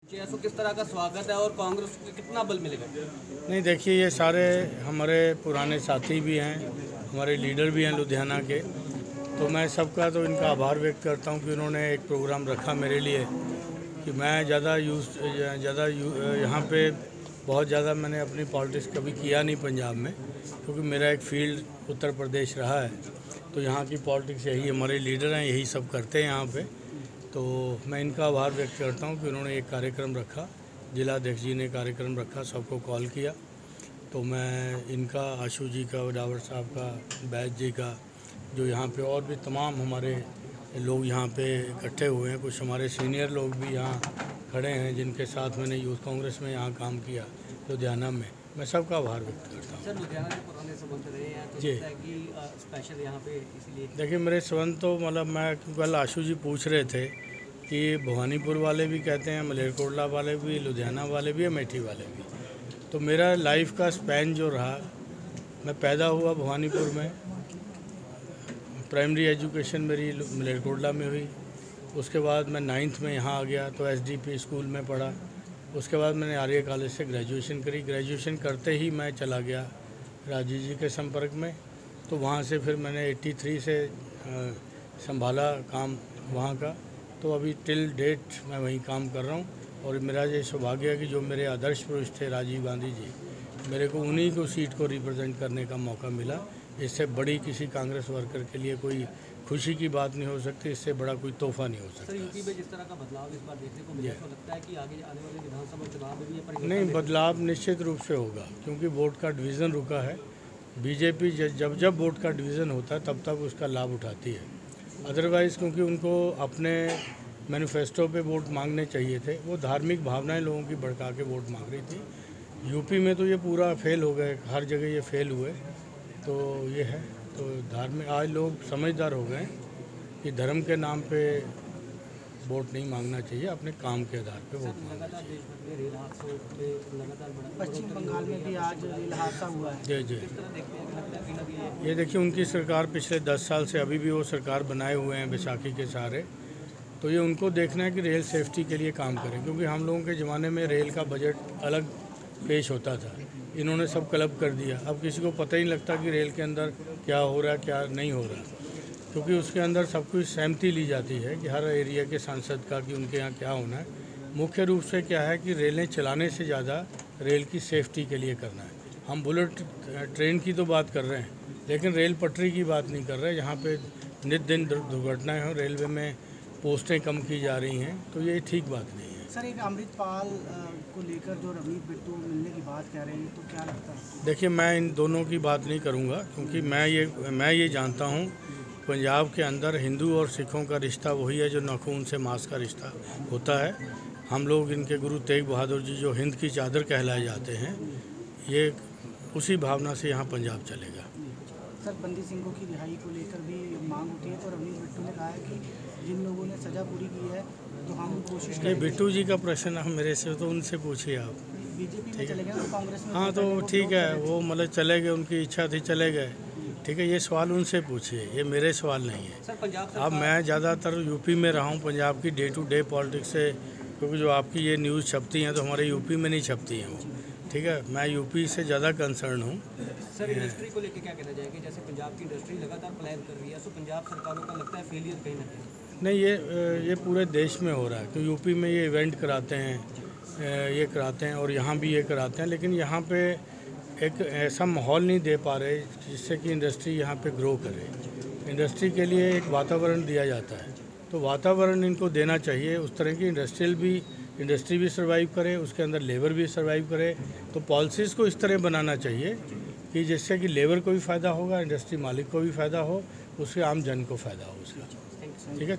तो किस तरह का स्वागत है और कांग्रेस को कितना बल मिलेगा? नहीं, देखिए, ये सारे हमारे पुराने साथी भी हैं, हमारे लीडर भी हैं लुधियाना के। तो मैं सबका तो इनका आभार व्यक्त करता हूं कि उन्होंने एक प्रोग्राम रखा मेरे लिए कि मैं यहाँ पे बहुत ज़्यादा मैंने अपनी पॉलिटिक्स कभी किया नहीं पंजाब में, क्योंकि मेरा एक फील्ड उत्तर प्रदेश रहा है। तो यहाँ की पॉलिटिक्स यही, हमारे लीडर हैं, यही सब करते हैं यहाँ पे। तो मैं इनका आभार व्यक्त करता हूँ कि उन्होंने एक कार्यक्रम रखा, जिला अध्यक्ष जी ने कार्यक्रम रखा, सबको कॉल किया। तो मैं इनका, आशु जी का, डावर साहब का, बैज जी का, जो यहाँ पे और भी तमाम हमारे लोग यहाँ पे इकट्ठे हुए हैं, कुछ हमारे सीनियर लोग भी यहाँ खड़े हैं जिनके साथ मैंने यूथ कांग्रेस में यहाँ काम किया लुधियाना में, मैं सबका आभार व्यक्त करता हूँ। सर, लुधियाना के पुराने संबंध रहे हैं तो जी, कि स्पेशल यहाँ पे इसलिए देखिए, मेरे संबंध तो मतलब मैं कल आशु जी पूछ रहे थे कि भवानीपुर वाले भी कहते हैं, मलेरकोटला वाले भी, लुधियाना वाले भी, अमेठी वाले भी। तो मेरा लाइफ का स्पैन जो रहा, मैं पैदा हुआ भवानीपुर में, प्राइमरी एजुकेशन मेरी मलेरकोटला में हुई। उसके बाद मैं 9th में यहाँ आ गया तो SDP स्कूल में पढ़ा। उसके बाद मैंने आर्य कॉलेज से ग्रेजुएशन करी। ग्रेजुएशन करते ही मैं चला गया राजीव जी के संपर्क में। तो वहाँ से फिर मैंने 83 से संभाला काम वहाँ का। तो अभी टिल डेट मैं वहीं काम कर रहा हूँ। और मेरा ये सौभाग्य है कि जो मेरे आदर्श पुरुष थे राजीव गांधी जी, मेरे को उन्हीं को सीट को रिप्रेजेंट करने का मौका मिला। इससे बड़ी किसी कांग्रेस वर्कर के लिए कोई खुशी की बात नहीं हो सकती, इससे बड़ा कोई तोहफा नहीं हो सकता। सर, यूपी में जिस तरह का बदलाव इस बार देखने को मिला, तो लगता है कि आगे आने वाले विधानसभा चुनाव में भी ये परिवर्तन नहीं, बदलाव निश्चित रूप से होगा, क्योंकि वोट का डिवीज़न रुका है। बीजेपी जब वोट का डिवीज़न होता है तब तक उसका लाभ उठाती है। अदरवाइज़ क्योंकि उनको अपने मैनिफेस्टो पे वोट मांगने चाहिए थे, वो धार्मिक भावनाएं लोगों की भड़का के वोट मांग रही थी। यूपी में तो ये पूरा फेल हो गए, हर जगह ये फेल हुए। तो ये है, तो धार्मिक आज लोग समझदार हो गए कि धर्म के नाम पे वोट नहीं मांगना चाहिए, अपने काम के आधार पे वोट मांगना चाहिए। पश्चिम बंगाल में भी आज रेल हादसा हुआ है। जी जी, ये देखिए, उनकी सरकार पिछले 10 साल से अभी भी वो सरकार बनाए हुए हैं बैसाखी के सहारे। तो ये उनको देखना है कि रेल सेफ्टी के लिए काम करें, क्योंकि हम लोगों के ज़माने में रेल का बजट अलग पेश होता था, इन्होंने सब क्लब कर दिया। अब किसी को पता ही नहीं लगता कि रेल के अंदर क्या हो रहा है, क्या नहीं हो रहा, क्योंकि उसके अंदर सब कुछ सहमति ली जाती है कि हर एरिया के सांसद का कि उनके यहाँ क्या होना है। मुख्य रूप से क्या है कि रेलें चलाने से ज़्यादा रेल की सेफ्टी के लिए करना है। हम बुलेट ट्रेन की तो बात कर रहे हैं, लेकिन रेल पटरी की बात नहीं कर रहे, जहाँ पे नित दिन दुर्घटनाएँ हों, रेलवे में पोस्टें कम की जा रही हैं, तो ये ठीक बात नहीं है। सर, एक अमृतपाल को लेकर जो रवनीत बिट्टू मिलने की बात कह रहे हैं, तो क्या लगता है? देखिए, मैं इन दोनों की बात नहीं करूंगा, क्योंकि मैं ये जानता हूं, पंजाब के अंदर हिंदू और सिखों का रिश्ता वही है जो नाखून से मांस का रिश्ता होता है। हम लोग इनके गुरु तेग बहादुर जी जो हिंद की चादर कहलाए जाते हैं, ये उसी भावना से यहाँ पंजाब चलेगा। सर, बंदी सिंहों की रिहाई को लेकर भी मांग होती है, तो रवनीत बिट्टू ने कहा है कि जिन लोगों ने सजा पूरी की है तो हम कोशिश करेंगे। बिट्टू जी का प्रश्न हम मेरे से तो उनसे पूछिए आप। बीजेपी में चले गए तो कांग्रेस में? हाँ, तो ठीक है, वो मतलब चले गए, उनकी इच्छा थी, चले गए, ठीक है। ये सवाल उनसे पूछिए, ये मेरे सवाल नहीं है। सर, पंजाब अब मैं ज़्यादातर यूपी में रहा हूँ, पंजाब की डे टू डे पॉलिटिक्स से, क्योंकि जो आपकी ये न्यूज़ छपती हैं तो हमारे यूपी में नहीं छपती हैं वो, ठीक है। मैं यूपी से ज़्यादा कंसर्न हूँ। सर, इंडस्ट्री को लेकर क्या कहना चाहेंगे? जैसे पंजाब की इंडस्ट्री लगातार प्लान कर रही है, तो पंजाब सरकारों का लगता है फेलियर कहीं ना कहीं। नहीं, ये पूरे देश में हो रहा है, क्योंकि यूपी में ये इवेंट कराते हैं, और यहाँ भी ये कराते हैं, लेकिन यहाँ पे एक ऐसा माहौल नहीं दे पा रहे जिससे कि इंडस्ट्री यहाँ पे ग्रो करे। इंडस्ट्री के लिए एक वातावरण दिया जाता है, तो वातावरण इनको देना चाहिए उस तरह की इंडस्ट्री भी सर्वाइव करे, उसके अंदर लेबर भी सर्वाइव करे। तो पॉलिसीज़ को इस तरह बनाना चाहिए कि जिससे कि लेबर को भी फ़ायदा होगा, इंडस्ट्री मालिक को भी फ़ायदा हो, उससे आम जन को फ़ायदा हो उसका, ठीक है।